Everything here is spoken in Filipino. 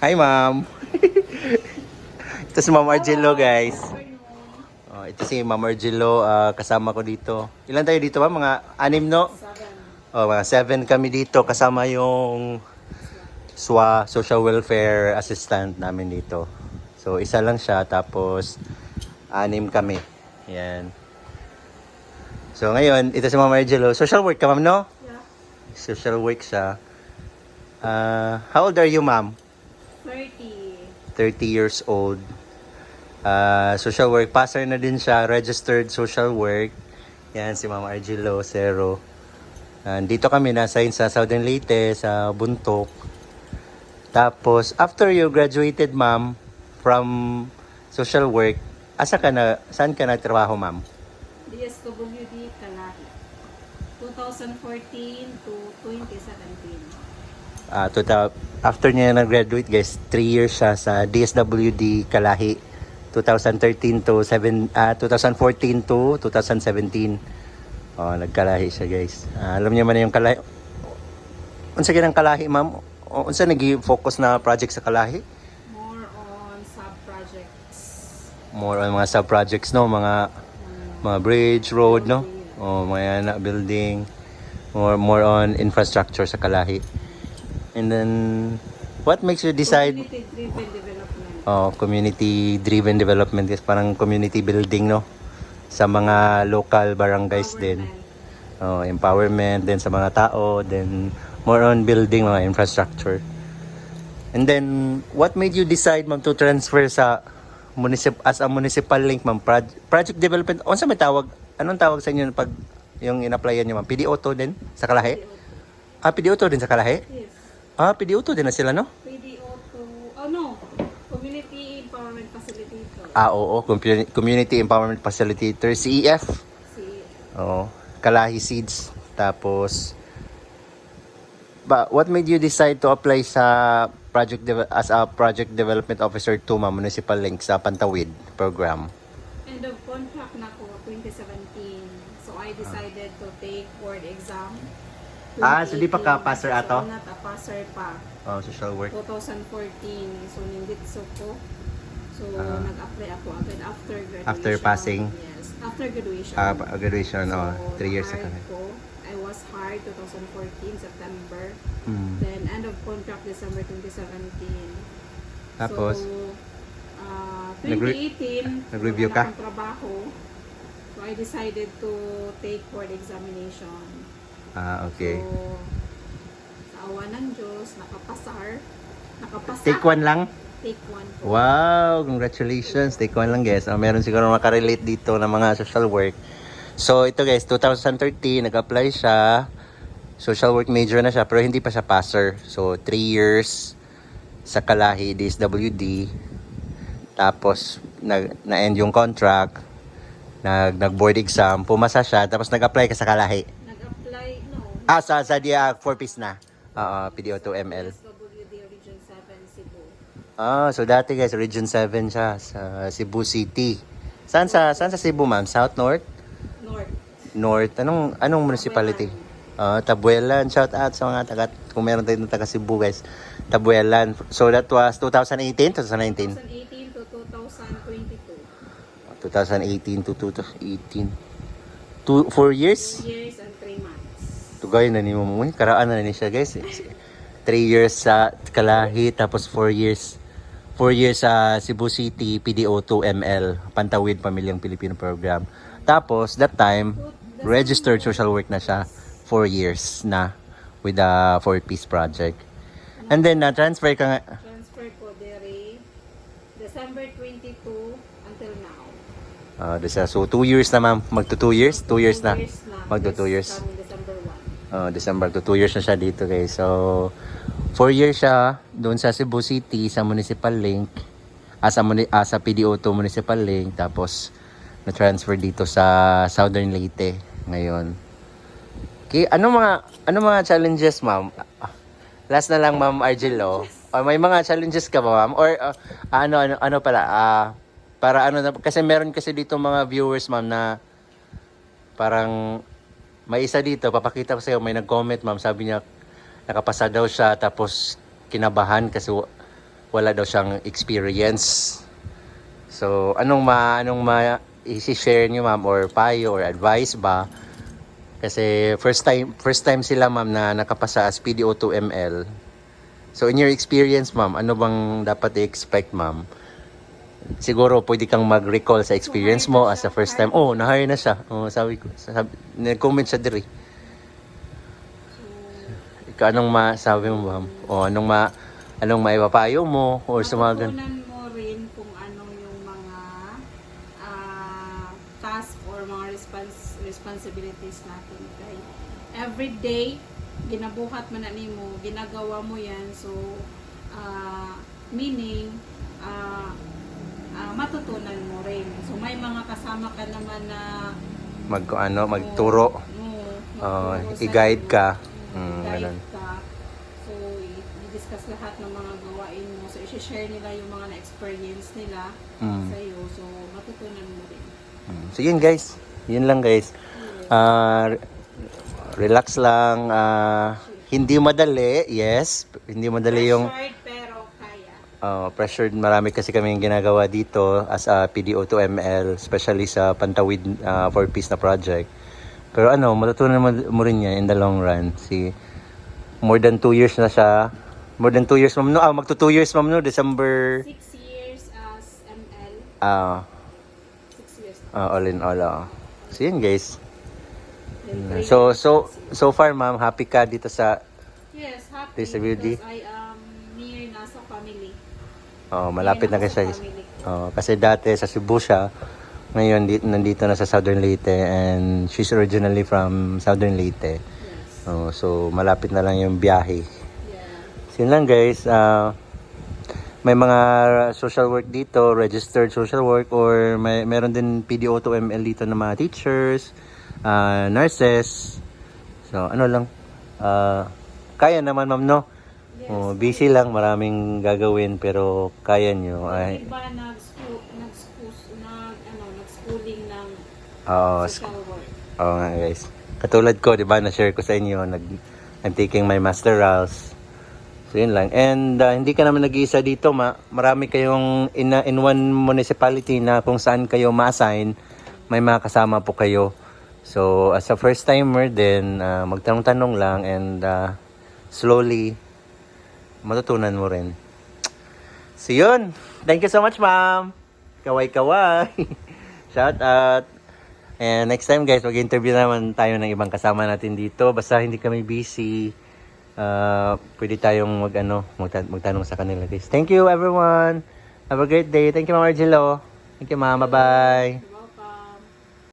Hi, ma'am. Ito si Ma'am Argelo, guys. Oh, ito si Ma'am Argelo, kasama ko dito. Ilan tayo dito, ma'am? Mga 6, no? Oh, mga 7 kami dito, kasama yung SWA, Social Welfare Assistant namin dito. So, isa lang siya, tapos 6 kami. Yan. So, ngayon, ito si Ma'am Argelo. Social work ka, ma'am, no? Yeah. Social work siya. How old are you, ma'am? 30. 30 years old. Social work. Passer na din siya. Registered social work. Yan, si Ma'am Argelo Cero. Dito kami, na-assign sa Southern Leyte, sa Buntok. Tapos, after you graduated, ma'am, from social work, saan ka nagtrabaho, ma'am? DSWD Kalahi. 2014 to 2017. After niya nag-graduate, guys, 3 years siya sa DSWD Kalahi. 2014 to 2017. Nagkalahi siya, guys. Alam niyo man yung Kalahi. Unsa gyud ang Kalahi, ma'am? Unsa nagi-focus na project sa Kalahi? More on sub-projects. More on mga sub-projects, no? Mga bridge, road, no? Mga building. More on infrastructure sa Kalahi. And then, what makes you decide? Community-driven development. Community-driven development is parang community building, no? Sa mga local barangays din. Empowerment din sa mga tao. Then, more on building mga infrastructure. And then, what made you decide, ma'am, to transfer sa as a municipal link, ma'am? Project development, unsa may tawag? Anong tawag sa inyo pag yung in-applyan nyo, ma'am? PDO2 din sa Kalahi? PDO2 din sa Kalahi? Yes. PDO2 din na sila, no? PDO2, no. Community Empowerment Facilitator. Oo. Community Empowerment Facilitator, CEF. Kalahi Seeds. Tapos, what made you decide to apply sa as a project development officer to Municipal Link sa Pantawid program? End of contract na ko 2017. So I decided to take board exam. So di pa ka passer ato? So not a passer pa. Social work. 2014. So ninditso ko. So nag-apply ako agad after graduation. After passing? Yes. After graduation. Graduation, 3 years na kami. I was hired 2014 September. Mm. Then end of contract December 2017. Tapos? So, 2018, nag-review ka? akong trabaho. So I decided to take board examination. Okay. So, sa awa ng Diyos, nakapasa. Take 1 lang? Take 1 po. Wow! Congratulations! Take 1 lang, guys. Meron siguro makarelate dito ng mga social work. So, ito, guys, 2013, nag-apply siya. Social work major na siya, pero hindi pa siya passer. So, 3 years sa Kalahi, DSWD. Tapos, na-end yung contract. Nag-board exam. Pumasa siya, tapos nag-apply ka sa Kalahi. Nag-apply, no. Sa dia 4-piece na. PDO2ML. SWD Region 7, Cebu. So dati, guys, Region 7 siya sa Cebu City. Saan sa Cebu, ma'am? South, North? North. Anong municipality? Tabuelan. Shout out sa mga kung meron tayong taga Cebu, guys. Tabuelan. So that was 2018, 2019? 2018 to 2022. 2018 to 2018. 4 years? 2 years and 3 months. Tugay na ni mo. Karaan na ni siya, guys. 3 years sa Kalahi, tapos 4 years. 4 years sa Cebu City, PDO2ML, Pantawid Pamilyang Pilipino Program. Tapos, that time, registered social work na siya. 4 years na with the 4-piece project. And then, na-transfer ka nga. Transfer ko dere December 22 until now. So, 2 years na, ma'am. Magto 2 years? 2 years na. Magto 2 years. December 1. December to 2 years na siya dito, guys. So, 4 years siya doon sa Cebu City sa Municipal Link. Sa PDO2 Municipal Link. Tapos, na-transfer dito sa Southern Leyte ngayon. Okay, ano mga challenges, ma'am? Last na lang, Ma'am Argelo. May mga challenges ka ba, ma'am? Or ano pala? Para kasi meron kasi dito mga viewers, ma'am, na parang may isa dito, papakita ko sa'yo, may nag-comment, ma'am, sabi niya nakapasa daw siya, tapos kinabahan kasi wala daw siyang experience. So, anong i-share niyo ma'am or payo or advice ba? Kasi first time sila ma'am na nakapasa as PDO2ML. So, in your experience ma'am, ano bang dapat i-expect ma'am? Siguro pwede kang mag-recall sa experience mo as a first time. Oh, na-hire na siya. Oh, nag-comment siya diri. Ikaw anong masabi mo ma'am? O anong maipapayo mo or sa mga Matutunan mo rin kung ano yung mga task or mga responsibilities natin. Okay? Every day, ginabuhat mo na nimo, ginagawa mo yan. So, meaning, matutunan mo rin. So, may mga kasama ka naman na magturo. I-guide ka. Guide Ganun. ka. So, i-discuss lahat ng mga gawain mo. So, i-share nila yung mga na-experience nila sa iyo. So, matutunan mo rin. So yun guys. Yun lang guys. Relax lang. Hindi madali. Yes. Hindi madali yung Pressured pero kaya. pressured. Marami kasi kami yung ginagawa dito as a PDO2ML, especially sa Pantawid 4-piece na project. Pero matutunan mo rin yan in the long run. More than 2 years na siya. More than 2 years, ma'am. Magto 2 years, ma'am, no? December. 6 years as ML. 6 years. All in all. So, yun, guys. Then 3 So far, ma'am, happy ka dito sa Yes, happy This beauty? because I am near na sa family. malapit na Near kasi. sa family. Kasi dati sa Cebu siya. Ngayon, nandito na sa Southern Leyte and she's originally from Southern Leyte. Yes. So, malapit na lang yung biyahe. Yeah. So, yun lang guys. May mga social work dito, registered social work, or meron din PDO2ML dito na mga teachers, nurses. So, kaya naman ma'am, no? Yes. Busy lang, maraming gagawin, pero kaya nyo. Yung iba nag-schooling ng social work. Oo nga guys. Katulad ko, di ba, na-share ko sa inyo, I'm taking my masterals. So yun lang. And hindi ka naman nag-iisa dito, marami kayong in one municipality na kung saan kayo ma-assign, may mga kasama po kayo. So as a first timer din, magtanong-tanong lang and slowly matutunan mo rin. So yun. Thank you so much, ma'am. Kaway-kaway. Shout out. And next time guys, mag-interview naman tayo ng ibang kasama natin dito. Basta hindi kami busy. Pwede tayong magtanong sa kanila guys. Thank you everyone. Have a great day. Thank you Ma'am Argelo. Thank you Ma'am. Bye-bye.